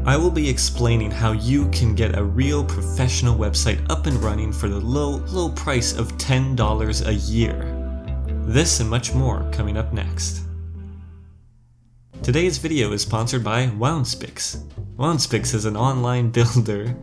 I will be explaining how you can get a real professional website up and running for the low price of $10 a year. This and much more coming up next. Today's video is sponsored by Woundspix. Woundspix is an online builder.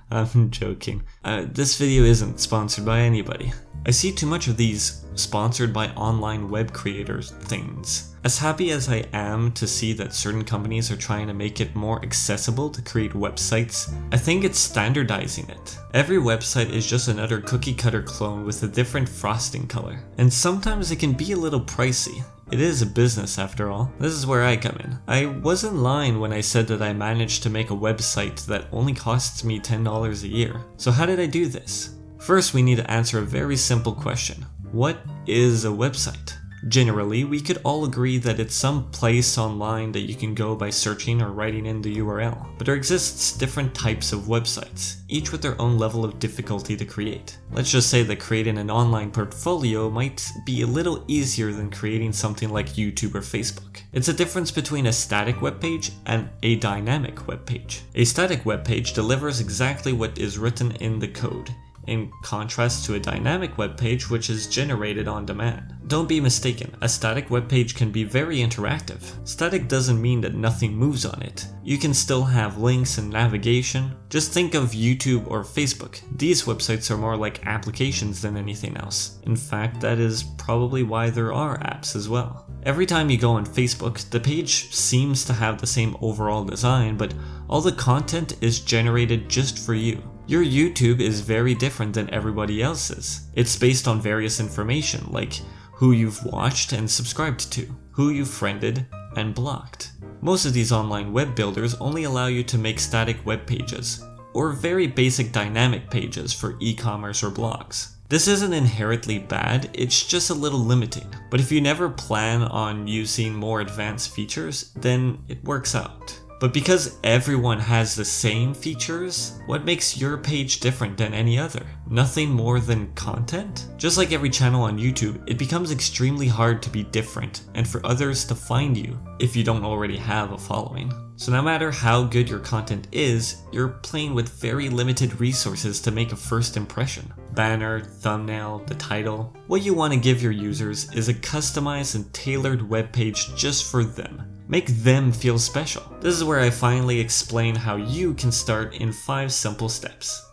I'm joking. This video isn't sponsored by anybody. I see too much of these sponsored by online web creators things. As happy as I am to see that certain companies are trying to make it more accessible to create websites, I think it's standardizing it. Every website is just another cookie cutter clone with a different frosting color. And sometimes it can be a little pricey. It is a business after all. This is where I come in. I wasn't lying when I said that I managed to make a website that only costs me $10 a year. So how did I do this? First, we need to answer a very simple question. What is a website? Generally, we could all agree that it's some place online that you can go by searching or writing in the URL. But there exists different types of websites, each with their own level of difficulty to create. Let's just say that creating an online portfolio might be a little easier than creating something like YouTube or Facebook. It's a difference between a static web page and a dynamic web page. A static web page delivers exactly what is written in the code, in contrast to a dynamic web page which is generated on demand. Don't be mistaken, a static web page can be very interactive. Static doesn't mean that nothing moves on it. You can still have links and navigation. Just think of YouTube or Facebook. These websites are more like applications than anything else. In fact, that is probably why there are apps as well. Every time you go on Facebook, the page seems to have the same overall design, but all the content is generated just for you. Your YouTube is very different than everybody else's. It's based on various information like who you've watched and subscribed to, who you've friended and blocked. Most of these online web builders only allow you to make static web pages, or very basic dynamic pages for e-commerce or blogs. This isn't inherently bad, it's just a little limiting. But if you never plan on using more advanced features, then it works out. But because everyone has the same features, what makes your page different than any other? Nothing more than content? Just like every channel on YouTube, it becomes extremely hard to be different and for others to find you if you don't already have a following. So no matter how good your content is, you're playing with very limited resources to make a first impression. Banner, thumbnail, the title. What you want to give your users is a customized and tailored web page just for them. Make them feel special. This is where I finally explain how you can start in 5 simple steps.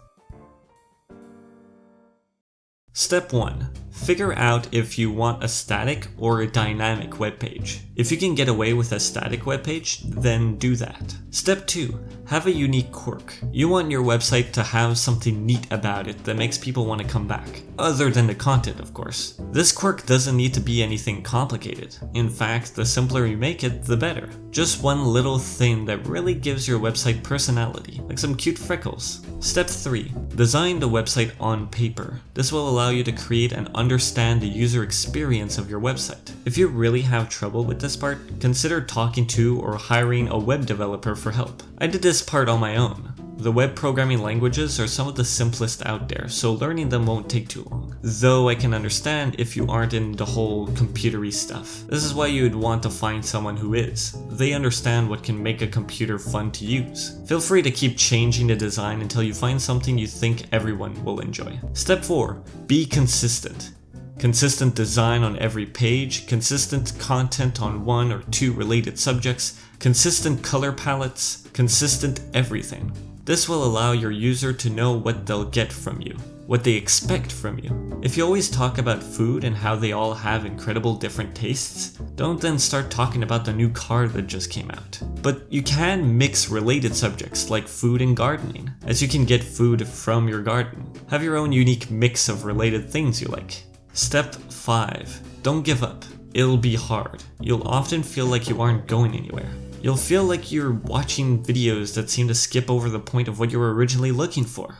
Step 1. Figure out if you want a static or a dynamic web page. If you can get away with a static web page, then do that. Step 2. Have a unique quirk. You want your website to have something neat about it that makes people want to come back. Other than the content, of course. This quirk doesn't need to be anything complicated. In fact, the simpler you make it, the better. Just one little thing that really gives your website personality, like some cute freckles. Step 3. Design the website on paper. This will allow you to create and understand the user experience of your website. If you really have trouble with this part, consider talking to or hiring a web developer for help. I did this part on my own. The web programming languages are some of the simplest out there, so learning them won't take too long. Though I can understand if you aren't in the whole computery stuff. This is why you'd want to find someone who is. They understand what can make a computer fun to use. Feel free to keep changing the design until you find something you think everyone will enjoy. Step 4. Be consistent. Consistent design on every page, consistent content on 1 or 2 related subjects, consistent color palettes, consistent everything. This will allow your user to know what they'll get from you, what they expect from you. If you always talk about food and how they all have incredible different tastes, don't then start talking about the new car that just came out. But you can mix related subjects like food and gardening, as you can get food from your garden. Have your own unique mix of related things you like. Step 5. Don't give up. It'll be hard. You'll often feel like you aren't going anywhere. You'll feel like you're watching videos that seem to skip over the point of what you were originally looking for.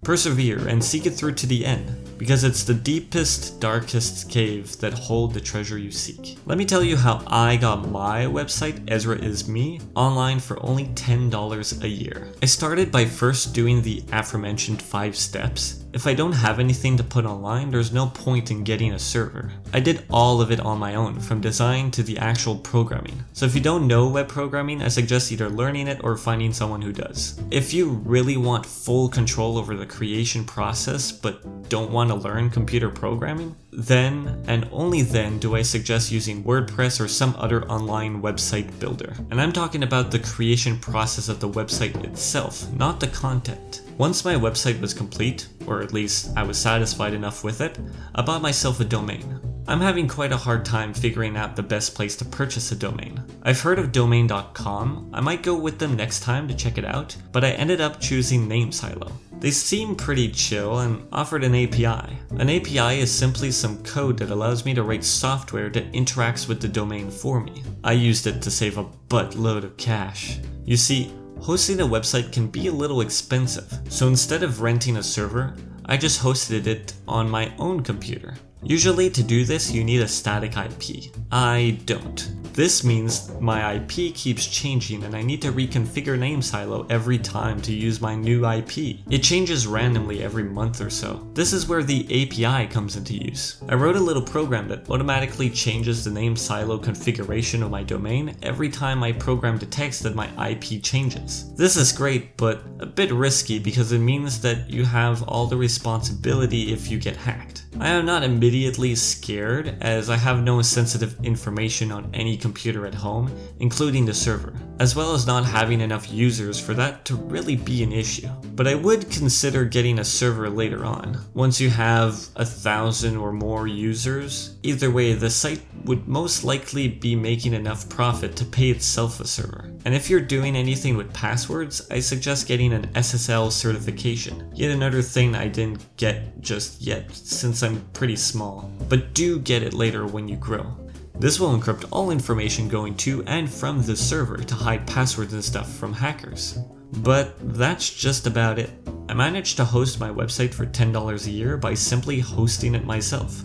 Persevere and seek it through to the end, because it's the deepest, darkest cave that hold the treasure you seek. Let me tell you how I got my website, Ezra Is Me, online for only $10 a year. I started by first doing the aforementioned 5 steps, If I don't have anything to put online, there's no point in getting a server. I did all of it on my own, from design to the actual programming. So if you don't know web programming, I suggest either learning it or finding someone who does. If you really want full control over the creation process but don't want to learn computer programming, then and only then do I suggest using WordPress or some other online website builder. And I'm talking about the creation process of the website itself, not the content. Once my website was complete, or at least I was satisfied enough with it, I bought myself a domain. I'm having quite a hard time figuring out the best place to purchase a domain. I've heard of domain.com, I might go with them next time to check it out, but I ended up choosing Namesilo. They seem pretty chill and offered an API. An API is simply some code that allows me to write software that interacts with the domain for me. I used it to save a buttload of cash. You see, hosting a website can be a little expensive, so instead of renting a server, I just hosted it on my own computer. Usually to do this you need a static IP. I don't. This means my IP keeps changing and I need to reconfigure Namesilo every time to use my new IP. It changes randomly every month or so. This is where the API comes into use. I wrote a little program that automatically changes the Namesilo configuration of my domain every time my program detects that my IP changes. This is great, but a bit risky because it means that you have all the responsibility if you get hacked. I am not immediately scared as I have no sensitive information on any computer at home, including the server, as well as not having enough users for that to really be an issue. But I would consider getting a server later on. Once you have 1,000 or more users, either way the site would most likely be making enough profit to pay itself a server. And if you're doing anything with passwords, I suggest getting an SSL certification. Yet another thing I didn't get just yet since I'm pretty small, but do get it later when you grow. This will encrypt all information going to and from the server to hide passwords and stuff from hackers. But that's just about it. I managed to host my website for $10 a year by simply hosting it myself.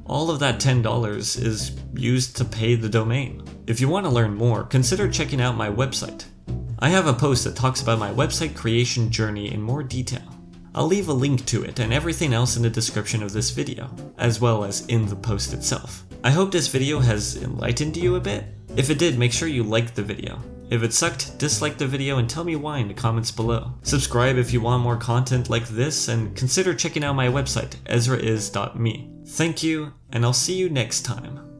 All of that $10 is used to pay the domain. If you want to learn more, consider checking out my website. I have a post that talks about my website creation journey in more detail. I'll leave a link to it and everything else in the description of this video, as well as in the post itself. I hope this video has enlightened you a bit. If it did, make sure you liked the video. If it sucked, dislike the video and tell me why in the comments below. Subscribe if you want more content like this, and consider checking out my website, ezraiz.me. Thank you, and I'll see you next time.